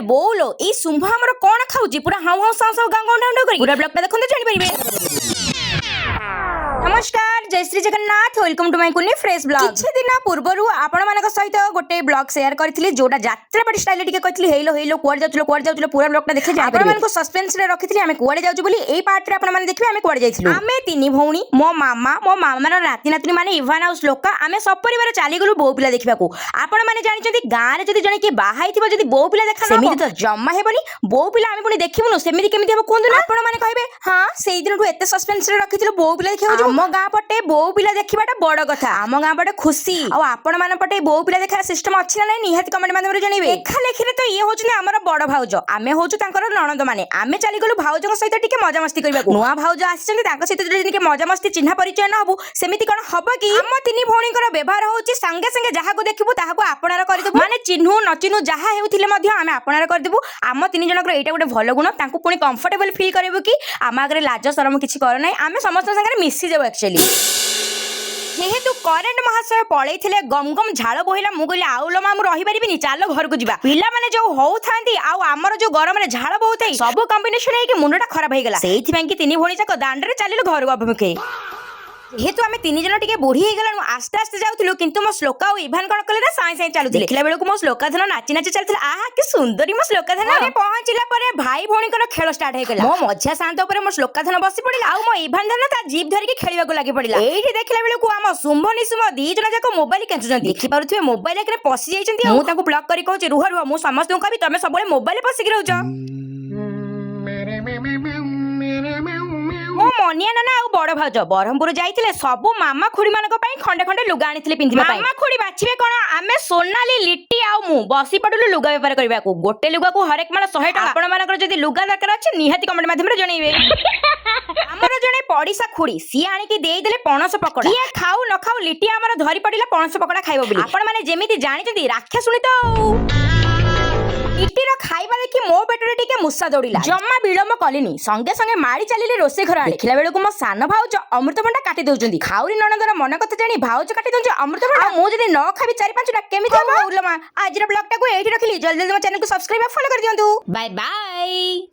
ବୋଉଲୋ ଏଇ ଶୁମ୍ଭ ଆମର କଣ ଖାଉଛି ପୁରା ହାଉ ହାଉ ସାଉ ସାଉ ଗାଁ ଗାଁ କରି ପୁରା ବ୍ଲଗଟା ଦେଖନ୍ତୁ ଜାଣିପାରିବେ। नमस्कार जय Shri Jagannath welcome to my कुनी फ्रेश ब्लॉग। किछि दिन पूर्वरु आपण मानक सहित गोटे ब्लॉग शेयर करथिली जोटा यात्रा पार्टी स्टाइल टिके कहथिली हेलो हेलो कुआडे जाउचलो पूरा ब्लॉगटा देखि जाय आपण मानको सस्पेंस रे रखिथिली हमें कुआडे जाउछु बोली एई पार्ट रे आपण माने देखिबे हमें कुआडे जाइथिलु। हमें तीनी भौणी मो मामार नाती नातनी माने इवान और श्लोका हमें सब परिवार चाली गलु बो पिला देखिबाकू। आपण माने जानिचंती गां रे जदी जने के बाहाइथिबो जदी बो पिला देखा सेमिति तो जम्मा हेबनी बो पिला हमें पुनी देखिबुनु सेमिति केमिति हेबो कोंदु ना। आपण माने कहबे हां सेई दिनटू एते सस्पेंस रे रखिथिलु बो पिला देखिबो आम गां पटे बो पिला देखिबाटा बड़ कथा आम गां पटे खुशी आ आपण मान पटे बो पिला देखा सिस्टम अछि ना नै निहाती कमेंट माध्यम रे जणीबे। लेखा लेखिरे तो ये होचने हमर बड़ भाउज आमे होचु तांकर ननद माने आमे चाली गलु भाउजक सहित टिके मजा मस्ती करबाकू। नुवा भाउज आछिसंती तांक सहित जदी के मजा मस्ती चिन्हा परिचय न हबु सेमिति कोन हबो कि हम तिनी भौणीकर व्यवहार होची संगे संगे जहा को देखिबु ताहा को आपनार कर देबु माने चिन्हु न चिन्हु जहा हेउथिले मध्ये आमे आपनार कर देबु। आम तिनी जनकर एटा गोटे भलो गुण तांको पुनी कंफर्टेबल फील करबु कि आम आगरे लाज शरम किछि कर नै आमे समस्त संगे मिसी जाबो। एक्चुअली जेहेतु करेंट महाशय पळैथिले गम गम झाळ बोहिला मु कहली आउलो मा मु रहि परिबिनी चालो घर को जिबा। पिला माने जो होउ थांती आ हमर जो गरम रे झाळ बोहुतै सब कॉम्बिनेशन हे कि मुंडटा खराब हे गेला सेइथि ପାଇଁ कि तिनी भोणी जाक दांड रे चालिलो घर को अभिमुखे। जेहेतु आमे तीन जन टिके बुढ़ी हे गलानु आस्ते आस्ते जाउथिलु किंतु मो श्लोका और इभान कोन कले ना साई साई चालु देखिला बेलको मो श्लोका धन नाची नाची चलथिला आहा कि सुंदरी मो श्लोका धन अरे पहुंचिला परे भाई भोणी कोन खेल स्टार्ट हे गेला। मो मझिया शांत ऊपर मो श्लोका धन बसी पड़िला आ मो इभान धन ता जीभ धरि के खेलिबा को लागि पड़िला। एठी देखिला बेलको आम शुंभ निसुम दी जन जाक मोबाइल केंचुचंती देखि पारुथबे मोबाइल एकरे पसी जाइचंती मु ताको ब्लॉक करी कहूची रुह रुह मु समस्त कहबी तमे सबले मोबाइल पसी कि रहउछ। मो मनिया नाना आ बड़ भाउज बरहमपुर जाइथिले सब मामा खुड़ी मानक पई खंडे खंडे लुगा आनिथिले पिंधिबा पई। मामा खुड़ी बाछिबे कोन आमे सोनाली लिट्टी आ मु बसी पडुलु लुगा व्यापार करबाकू गोटे लुगा को हर एक माला 100 टका। आपण मानकर जदी लुगा दरकार अछि निहाती कमेंट माध्यम रे जणैबे। हमर जणे पडिसा खुड़ी सी आनी की देई देले पणस पकोड़ा किए खाऊ न खाऊ लिट्टी हमर धरी पडिला पणस पकोड़ा खाइबो बोली। आपण माने जेमिति जानिचंती राक्षा सुनी तो लिट्टी रो खाइबा देखि मो पेटरे टिके मुसा दौड़िला जम्मा विलंब कलिनी संगे संगे माड़ी चलिले रोसे घर देखिला बेलको मो सान भाउज अमृतभंडा काटी दउचंदी खाउरी ननदर मन कथा जानी भाउज काटी दउछ अमृतभंडा मो जदी न खाबी 4-5 टा केमिति हो उलमा। आज रो ब्लॉग टा को एठी रखली जल्दी जल्दी मो चैनल को सब्सक्राइब और फॉलो कर दियंतु। Bye bye.